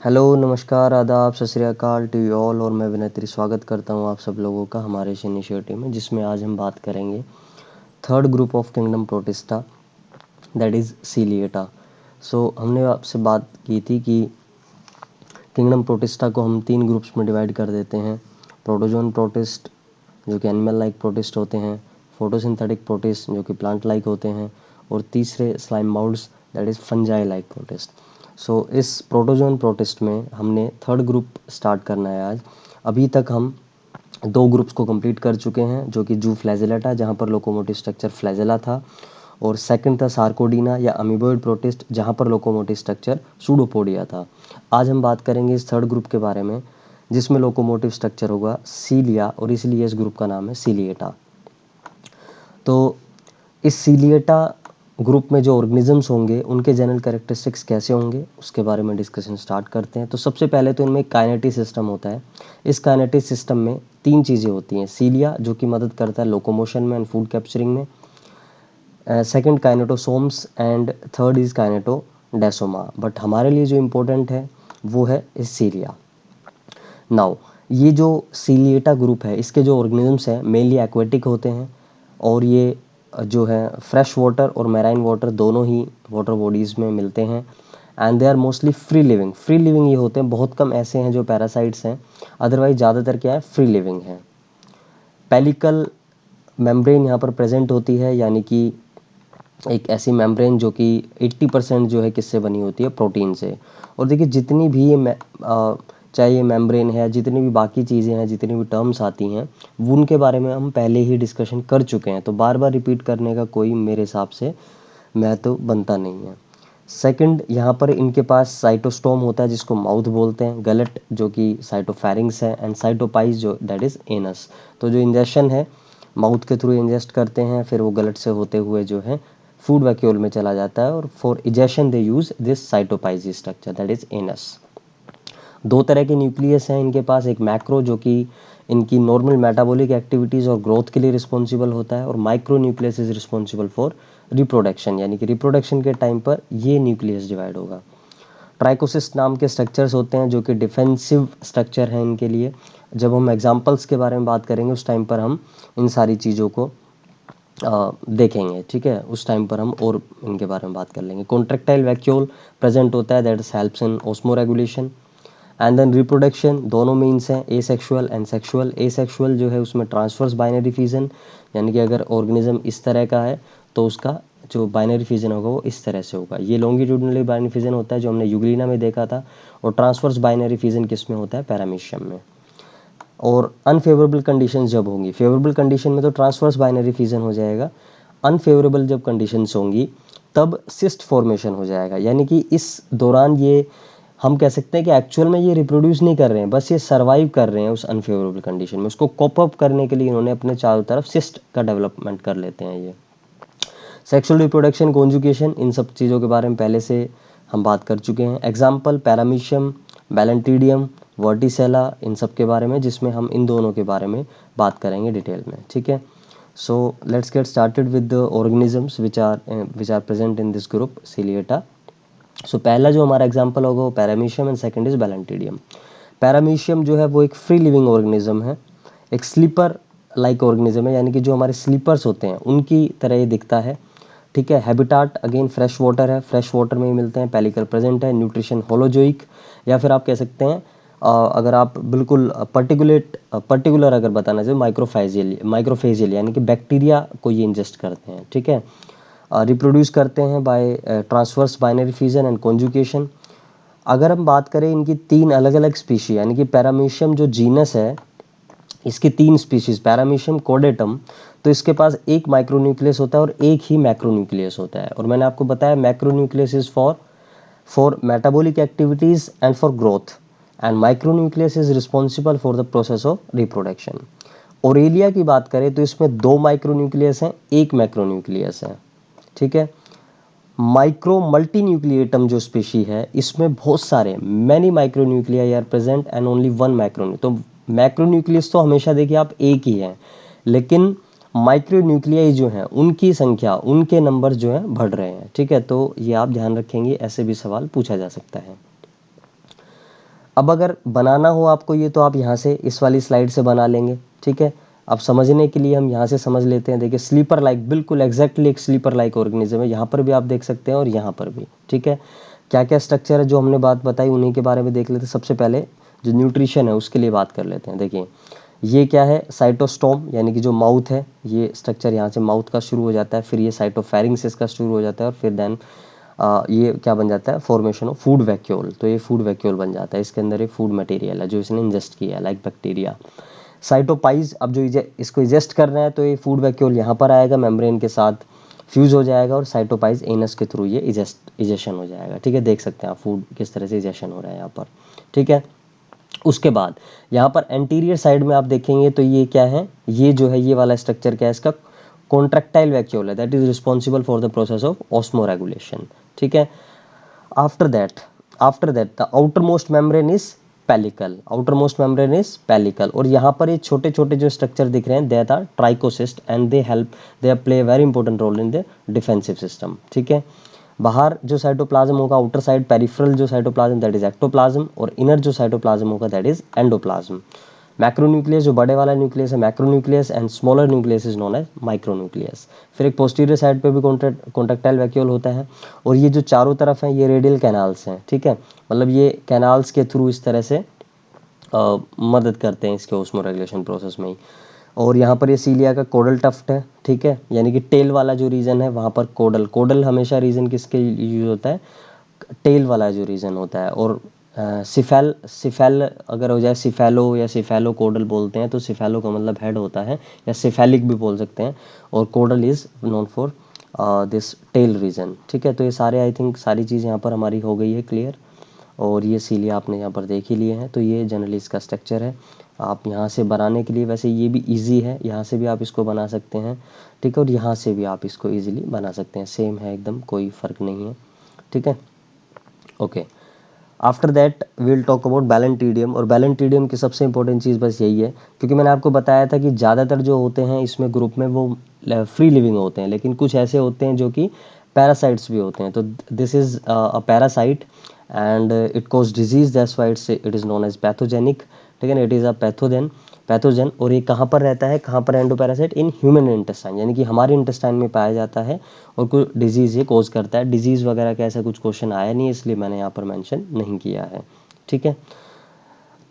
Hello, नमस्कार, आदाब, सत श्री अकाल टू यू ऑल। और मैं विनय त्रि स्वागत करता हूँ आप सब लोगों का हमारे इस इनिशिएटिव में, जिसमें आज हम बात करेंगे third group of kingdom Protista, that is Ciliata. हमने आपसे बात की थी कि किंगडम प्रोटिस्टा को हम 3 ग्रुप्स में डिवाइड कर देते हैं। प्रोटोजोन प्रोटिस्ट जो कि एनिमल लाइक प्रोटिस्ट होते हैं, फोटोसिंथेटिक प्रोटिस्ट जो कि प्लांट लाइक होते हैं, और तीसरे slime माउल्ड्स, that is fungi like protist. इस प्रोटोजोन प्रोटिस्ट में हमने थर्ड ग्रुप स्टार्ट करना है आज। अभी तक हम 2 ग्रुप्स को कंप्लीट कर चुके हैं, जो कि जू फ्लैजेलेटा, जहाँ पर लोकोमोटिव स्ट्रक्चर फ्लैजेला था, और सेकंड था सार्कोडीना या अमीबोइड प्रोटिस्ट, जहाँ पर लोकोमोटिव स्ट्रक्चर सूडोपोडिया था। आज हम बात करेंगे इस थर्ड ग्रुप के बारे में, जिसमें लोकोमोटिव स्ट्रक्चर होगा सीलिया, और इसलिए इस ग्रुप का नाम है सीलिएटा। तो इस सीलिएटा ग्रुप में जो ऑर्गेनिजम्स होंगे उनके जनरल कैरेक्टरिस्टिक्स कैसे होंगे, उसके बारे में डिस्कशन स्टार्ट करते हैं। तो सबसे पहले तो इनमें काइनेटिक सिस्टम होता है। इस काइनेटिक सिस्टम में 3 चीज़ें होती हैं। सीलिया जो कि मदद करता है लोकोमोशन में एंड फूड कैप्चरिंग में, second kinetosomes, and third is kinetodesma. But हमारे लिए जो इम्पोर्टेंट है वो है इस सीलिया। नाउ ये जो सीलिएटा ग्रुप है, इसके जो ऑर्गेनिजम्स हैं मेनली एक्वेटिक होते हैं, और ये जो है फ्रेश वाटर और मैराइन वाटर दोनों ही वाटर बॉडीज़ में मिलते हैं। And they are mostly free living. Free living ये होते हैं, बहुत कम ऐसे हैं जो पैरासाइट्स हैं, अदरवाइज ज़्यादातर क्या है, फ्री लिविंग है। पेलिकल मेम्ब्रेन यहाँ पर प्रेजेंट होती है, यानी कि एक ऐसी मेम्ब्रेन जो कि 80% जो है किससे बनी होती है, प्रोटीन से। और देखिए जितनी भी चाहे ये मेम्ब्रेन है, जितनी भी बाकी चीज़ें हैं, जितनी भी टर्म्स आती हैं, वो उनके बारे में हम पहले ही डिस्कशन कर चुके हैं, तो बार बार रिपीट करने का कोई मेरे हिसाब से महत्व बनता नहीं है। सेकंड, यहाँ पर इनके पास साइटोस्टोम होता है, जिसको माउथ बोलते हैं, गलट जो कि साइटोफैरिंग्स है, एंड साइटोपाइज जो दैट इज़ एनस। तो जो इंजेक्शन है माउथ के थ्रू इंजेस्ट करते हैं, फिर वो गलट से होते हुए जो है फूड वैक्यूल में चला जाता है, और for egestion they use this cytopyge structure, that is anus. 2 तरह के न्यूक्लियस हैं इनके पास, एक मैक्रो जो कि इनकी नॉर्मल मेटाबॉलिक एक्टिविटीज़ और ग्रोथ के लिए रिस्पॉन्सिबल होता है, और micro nucleus is responsible for reproduction, यानी कि रिप्रोडक्शन के टाइम पर ये न्यूक्लियस डिवाइड होगा। ट्राइकोसिस्ट नाम के स्ट्रक्चर्स होते हैं जो कि डिफेंसिव स्ट्रक्चर हैं इनके लिए। जब हम एग्जाम्पल्स के बारे में बात करेंगे उस टाइम पर हम इन सारी चीज़ों को देखेंगे, ठीक है, उस टाइम पर हम और इनके बारे में बात कर लेंगे। कॉन्ट्रेक्टाइल वैक्यूल प्रेजेंट होता है, that helps in osmoregulation. And then reproduction दोनों मीन्स हैं, एसेक्सुअल एंड सेक्सुअल। एसेक्सुअल जो है उसमें ट्रांसवर्स बाइनरी फिजन, यानी कि अगर ऑर्गेनिज्म इस तरह का है तो उसका जो बाइनरी फिजन होगा वो इस तरह से होगा। ये लॉन्गिट्यूडनली बाइनरी फिजन होता है जो हमने यूग्लिना में देखा था, और ट्रांसवर्स बाइनरी फिजन किस में होता है, पैरामीशियम में। और अनफेवरेबल कंडीशन जब होंगी, फेवरेबल कंडीशन में तो ट्रांसवर्स बाइनरी फिजन हो जाएगा, अनफेवरेबल जब कंडीशंस होंगी तब सिस्ट फॉर्मेशन हो जाएगा। यानी कि इस दौरान ये हम कह सकते हैं कि एक्चुअल में ये रिप्रोड्यूस नहीं कर रहे हैं, बस ये सर्वाइव कर रहे हैं उस अनफेवरेबल कंडीशन में। उसको कॉप अप करने के लिए इन्होंने अपने चारों तरफ सिस्ट का डेवलपमेंट कर लेते हैं ये। सेक्सुअल रिप्रोडक्शन, कॉन्जुगेशन, इन सब चीज़ों के बारे में पहले से हम बात कर चुके हैं। एग्जाम्पल पैरामीशियम, बैलेंटीडियम, वर्टिसेला, इन सब के बारे में, जिसमें हम इन दोनों के बारे में बात करेंगे डिटेल में, ठीक है। So let's get started with the organisms which are present in this group Ciliata. पहला जो हमारा एग्जाम्पल होगा वो Paramecium, and second is Balantidium. Paramecium जो है वो एक फ्री लिविंग ऑर्गेनिज्म है, एक स्लीपर लाइक ऑर्गेनिज्म है, यानी कि जो हमारे स्लीपर्स होते हैं उनकी तरह ये दिखता है, ठीक है। हैबिटाट अगेन फ्रेश वाटर है, फ्रेश वाटर में ही मिलते हैं, पेलिकल प्रेजेंट है, न्यूट्रिशन होलोजोइक, या फिर आप कह सकते हैं अगर आप बिल्कुल पर्टिकुलर अगर बताना चाहिए, माइक्रोफेजियल यानी कि बैक्टीरिया को ये इंजेस्ट करते हैं, ठीक है। रिप्रोड्यूस करते हैं by transverse binary fusion and conjugation. अगर हम बात करें इनकी 3 अलग अलग स्पीशी, यानी कि पैरामीशियम जो जीनस है इसकी 3 स्पीशीज, पैरामीशियम कोडेटम, तो इसके पास एक माइक्रोन्यूक्लियस होता है और एक ही मैक्रोन्यूक्लियस होता है। और मैंने आपको बताया macronucleus is for metabolic activities and for growth, and micronucleus is responsible for the process of reproduction. Aurelia की बात करें तो इसमें 2 माइक्रोन्यूक्लियस हैं, एक मैक्रोन्यूक्लियस है, ठीक है। माइक्रो मल्टीन्यूक्लिएटम जो स्पीशी है इसमें बहुत सारे many micronuclei are present and only one macronucleus. तो मैक्रोन्यूक्लियस तो हमेशा देखिए आप एक ही है, लेकिन माइक्रोन्यूक्लियाई जो हैं उनकी संख्या, उनके नंबर जो है बढ़ रहे हैं, ठीक है। तो ये आप ध्यान रखेंगे, ऐसे भी सवाल पूछा जा सकता है। अब अगर बनाना हो आपको ये, तो आप यहाँ से इस वाली स्लाइड से बना लेंगे, ठीक है। अब समझने के लिए हम यहाँ से समझ लेते हैं। देखिए स्लीपर लाइक, बिल्कुल एग्जैक्टली एक स्लीपर लाइक ऑर्गेनिज्म है। यहाँ पर भी आप देख सकते हैं और यहाँ पर भी, ठीक है। क्या क्या स्ट्रक्चर है जो हमने बात बताई उन्हीं के बारे में देख लेते हैं। सबसे पहले जो न्यूट्रिशन है उसके लिए बात कर लेते हैं। देखिए ये क्या है, साइटोस्टोम, यानी कि जो माउथ है, ये स्ट्रक्चर यहाँ से माउथ का शुरू हो जाता है, फिर ये साइटोफेरिंग्स का शुरू हो जाता है, और फिर देन ये क्या बन जाता है, फॉर्मेशन ऑफ फूड वैक्यूल। तो ये फूड वैक्यूल बन जाता है, इसके अंदर ये फूड मटेरियल है जो इसने इंजेस्ट किया है, लाइक बैक्टीरिया। साइटोपाइज, अब जो इसको इजेस्ट कर रहे हैं तो ये फूड वैक्यूल यहाँ पर आएगा, मेम्ब्रेन के साथ फ्यूज हो जाएगा, और साइटोपाइज एनस के थ्रू ये इजेशन हो जाएगा, ठीक है। देख सकते हैं आप फूड किस तरह से इजेशन हो रहा है यहाँ पर, ठीक है। उसके बाद यहाँ पर एंटीरियर साइड में आप देखेंगे तो ये क्या है, ये जो है ये वाला स्ट्रक्चर क्या है इसका, कॉन्ट्रैक्टाइल वैक्यूल है, that is responsible for the process of osmo regulation, ठीक है। After that the outer most membrane is pellicle, outer most membrane is pellicle. और यहाँ पर ये छोटे छोटे जो स्ट्रक्चर दिख रहे हैं, that are trichocyst and they play very important role in the defensive system, ठीक है। बाहर जो साइटोप्लाज्म होगा, आउटर साइड पेरिफेरल जो साइटोप्लाज्म, दैट इज एक्टोप्लाज्म, और इनर जो साइटोप्लाज्म होगा, दैट इज एंडोप्लाज्म। मैक्रोन्यूक्लियस जो बड़े वाला न्यूक्लियस है, macronucleus, and smaller nucleus is known as micronucleus. फिर एक पोस्टीरियर साइड पे भी कॉन्ट्रैक्टाइल वैक्यूल होता है, और ये जो चारों तरफ हैं ये रेडियल कैनाल्स हैं, ठीक है। मतलब ये कैनाल्स के थ्रू इस तरह से मदद करते हैं इसके ऑस्मो रेगुलेशन प्रोसेस में ही। और यहाँ पर ये सीलिया का कोडल टफ्ट है, ठीक है, यानी कि टेल वाला जो रीजन है वहाँ पर कोडल, कोडल हमेशा रीजन किसके यूज होता है, टेल वाला जो रीजन होता है। और सिफेल अगर हो जाए, सिफेलो या सिफेलो कोडल बोलते हैं, तो सिफेलो का मतलब हेड होता है, या सिफेलिक भी बोल सकते हैं, और caudal is known for this tail region, ठीक है। तो ये सारे आई थिंक सारी चीज़ यहाँ पर हमारी हो गई है क्लियर। और ये सीलिया आपने यहाँ पर देख ही लिए हैं। तो ये जनरली इसका स्ट्रक्चर है। आप यहाँ से बनाने के लिए, वैसे ये भी इजी है, यहाँ से भी आप इसको बना सकते हैं, ठीक है, और यहाँ से भी आप इसको इजीली बना सकते हैं, सेम है एकदम, कोई फ़र्क नहीं है, ठीक है। Okay, after that will talk about Balantidium. और बैलेंटीडियम की सबसे इंपॉर्टेंट चीज़ बस यही है, क्योंकि मैंने आपको बताया था कि ज़्यादातर जो होते हैं इसमें ग्रुप में वो फ्री लिविंग होते हैं, लेकिन कुछ ऐसे होते हैं जो कि पैरासाइट्स भी होते हैं। तो this is a parasite and it cause disease, that's why it is known as pathogenic, ठीक है ना, इट इज़ अ पैथोजन। और ये कहाँ पर रहता है, कहाँ पर एंडोपैरासाइट, इन ह्यूमन इंटेस्टाइन, यानी कि हमारे इंटेस्टाइन में पाया जाता है, और कोई डिजीज़ ये कोज करता है। डिजीज़ वगैरह का ऐसा कुछ क्वेश्चन आया नहीं, इसलिए मैंने यहाँ पर मेंशन नहीं किया है, ठीक है।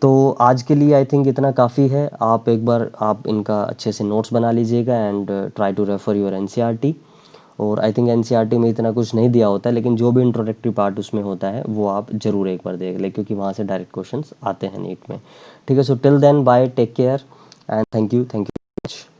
तो आज के लिए आई थिंक इतना काफ़ी है। आप एक बार आप इनका अच्छे से नोट्स बना लीजिएगा and try to refer your NCERT. और आई थिंक एनसीईआरटी में इतना कुछ नहीं दिया होता है, लेकिन जो भी इंट्रोडक्टरी पार्ट उसमें होता है वो आप ज़रूर एक बार देख लें, क्योंकि वहाँ से डायरेक्ट क्वेश्चंस आते हैं नीट में, ठीक है। So till then bye, take care and thank you, thank you.